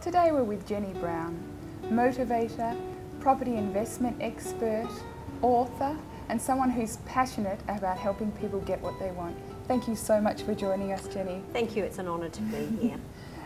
Today we're with Jennie Brown, motivator, property investment expert, author, and someone who's passionate about helping people get what they want. Thank you so much for joining us, Jennie. Thank you, it's an honour to be here.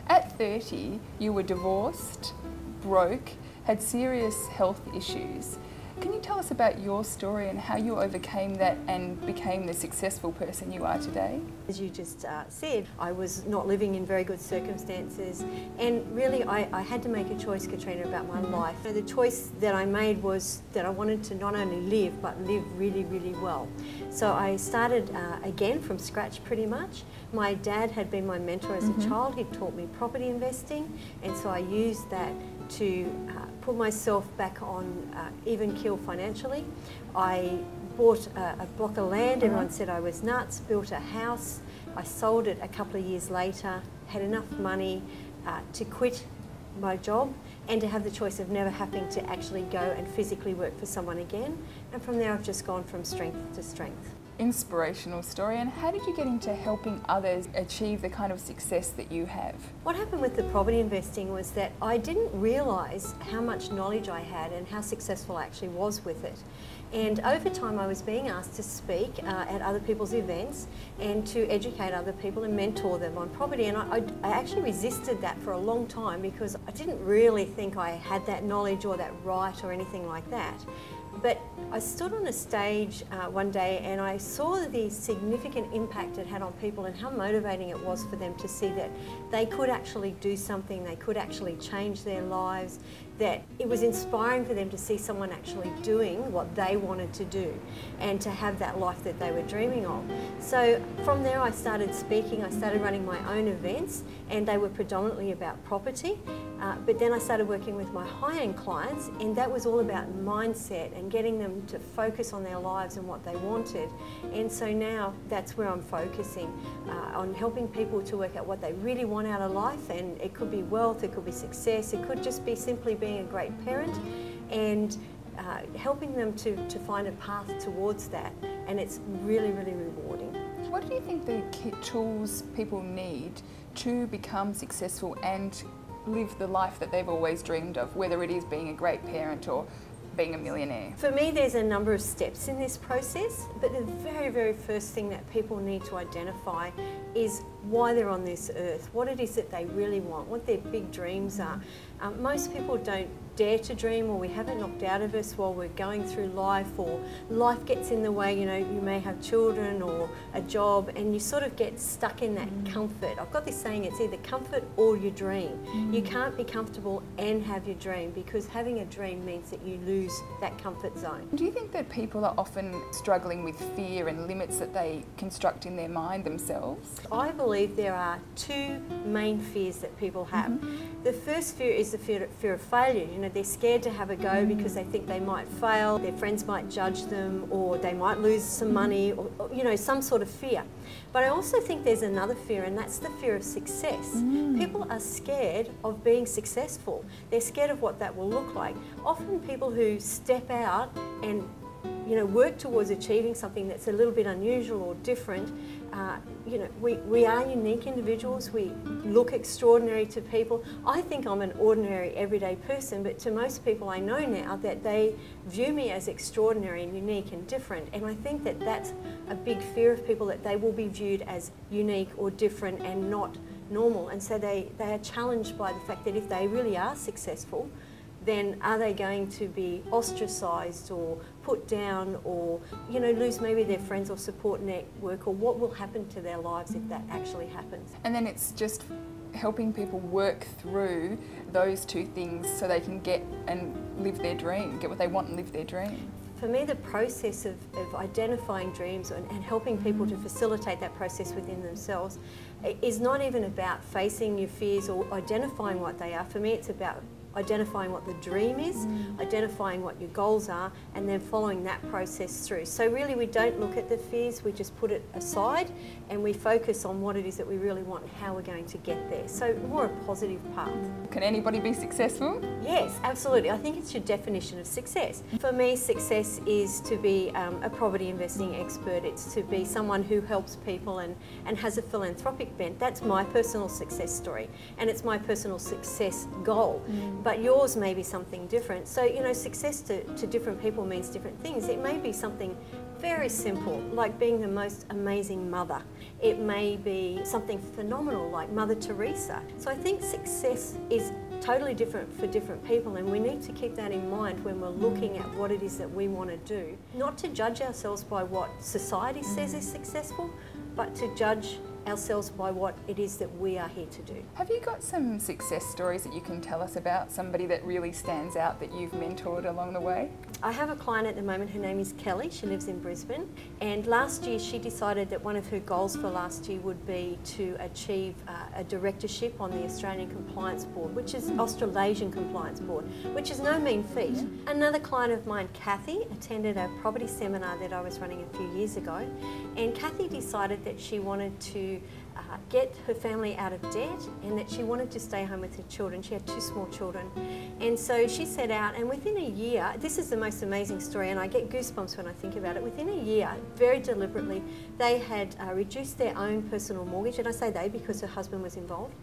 At 30, you were divorced, broke, had serious health issues. Can you tell us about your story and how you overcame that and became the successful person you are today? As you just said, I was not living in very good circumstances, and really I had to make a choice, Katrina, about my life. The choice that I made was that I wanted to not only live, but live really, really well. So I started again from scratch pretty much. My dad had been my mentor as a child. He taught me property investing, and so I used that to put myself back on even keel financially. I bought a block of land. Everyone said I was nuts. Built a house. I sold it a couple of years later, had enough money to quit my job and to have the choice of never having to actually go and physically work for someone again. And from there I've just gone from strength to strength. Inspirational story. And how did you get into helping others achieve the kind of success that you have? What happened with the property investing was that I didn't realise how much knowledge I had and how successful I actually was with it. And over time I was being asked to speak at other people's events and to educate other people and mentor them on property, and I actually resisted that for a long time because I didn't really think I had that knowledge or that right or anything like that. But I stood on a stage one day and I saw the significant impact it had on people and how motivating it was for them to see that they could actually do something, they could actually change their lives, that it was inspiring for them to see someone actually doing what they wanted to do and to have that life that they were dreaming of. So from there I started speaking, I started running my own events, and they were predominantly about property. But then I started working with my high-end clients, and that was all about mindset and getting them to focus on their lives and what they wanted. And so now that's where I'm focusing on helping people to work out what they really want out of life, and it could be wealth, it could be success, it could just be simply being a great parent, and helping them to find a path towards that, and it's really, really rewarding. What do you think the tools people need to become successful and live the life that they've always dreamed of, whether it is being a great parent or being a millionaire? For me, there's a number of steps in this process, but the very, very first thing that people need to identify is why they're on this earth, what it is that they really want, what their big dreams are. Most people don't dare to dream, or we have it knocked out of us while we're going through life, or life gets in the way. You know, you may have children or a job and you sort of get stuck in that comfort. I've got this saying, it's either comfort or your dream. You can't be comfortable and have your dream, because having a dream means that you lose that comfort zone. Do you think that people are often struggling with fear and limits that they construct in their mind themselves? I believe there are two main fears that people have. The first fear is the fear of failure. You know, they're scared to have a go because they think they might fail, their friends might judge them, or they might lose some money, or you know, some sort of fear. But I also think there's another fear, and that's the fear of success. People are scared of being successful. They're scared of what that will look like. Often people who step out and work towards achieving something that's a little bit unusual or different. We are unique individuals. We look extraordinary to people. I think I'm an ordinary, everyday person, but to most people I know now that they view me as extraordinary and unique and different. And I think that that's a big fear of people, that they will be viewed as unique or different and not normal. And so they are challenged by the fact that if they really are successful, then are they going to be ostracised or put down, or lose maybe their friends or support network, or what will happen to their lives if that actually happens? And then it's just helping people work through those two things so they can get and live their dream, get what they want and live their dream. For me, the process of identifying dreams and helping people to facilitate that process within themselves is not even about facing your fears or identifying what they are. For me, it's about identifying what the dream is, identifying what your goals are, and then following that process through. So really we don't look at the fears, we just put it aside and we focus on what it is that we really want and how we're going to get there. So more a positive path. Can anybody be successful? Yes, absolutely. I think it's your definition of success. For me, success is to be a property investing expert. It's to be someone who helps people and has a philanthropic bent. That's my personal success story, and it's my personal success goal. But yours may be something different. So, you know, success to different people means different things. It may be something very simple, like being the most amazing mother. It may be something phenomenal, like Mother Teresa. So I think success is totally different for different people, and we need to keep that in mind when we're looking at what it is that we want to do. Not to judge ourselves by what society says is successful, but to judge ourselves by what it is that we are here to do. Have you got some success stories that you can tell us about? Somebody that really stands out that you've mentored along the way? I have a client at the moment, her name is Kelly, she lives in Brisbane, and last year she decided that one of her goals for last year would be to achieve a directorship on the Australian Compliance Board, which is Australasian Compliance Board, which is no mean feat. Another client of mine, Kathy, attended a property seminar that I was running a few years ago, and Kathy decided that she wanted to get her family out of debt and that she wanted to stay home with her children. She had 2 small children. And so she set out, and within a year, this is the most amazing story, and I get goosebumps when I think about it. Within a year, very deliberately, they had reduced their own personal mortgage, and I say they because her husband was involved,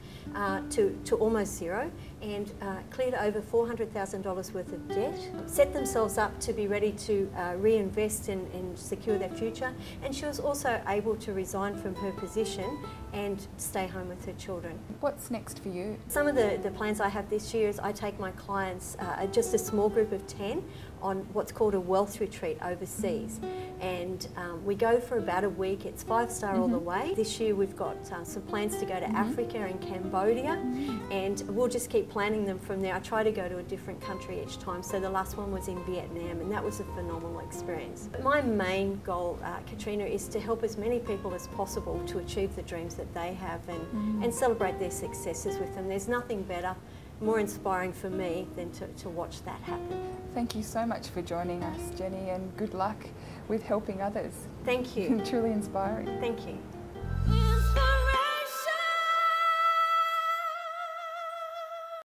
to almost zero, and cleared over $400,000 worth of debt, set themselves up to be ready to reinvest and secure their future. And she was also able to resign from her position and stay home with her children. What's next for you? Some of the plans I have this year is I take my clients, just a small group of 10, on what's called a wealth retreat overseas. And we go for about a week. It's 5-star all the way. This year we've got some plans to go to Africa and Cambodia, and we'll just keep planning them from there. I try to go to a different country each time. So the last one was in Vietnam, and that was a phenomenal experience. But my main goal, Katrina, is to help as many people as possible to achieve the dreams that they have and celebrate their successes with them. There's nothing better, more inspiring for me than to watch that happen. Thank you so much for joining us, Jenny, and good luck with helping others. Thank you. Truly inspiring. Thank you.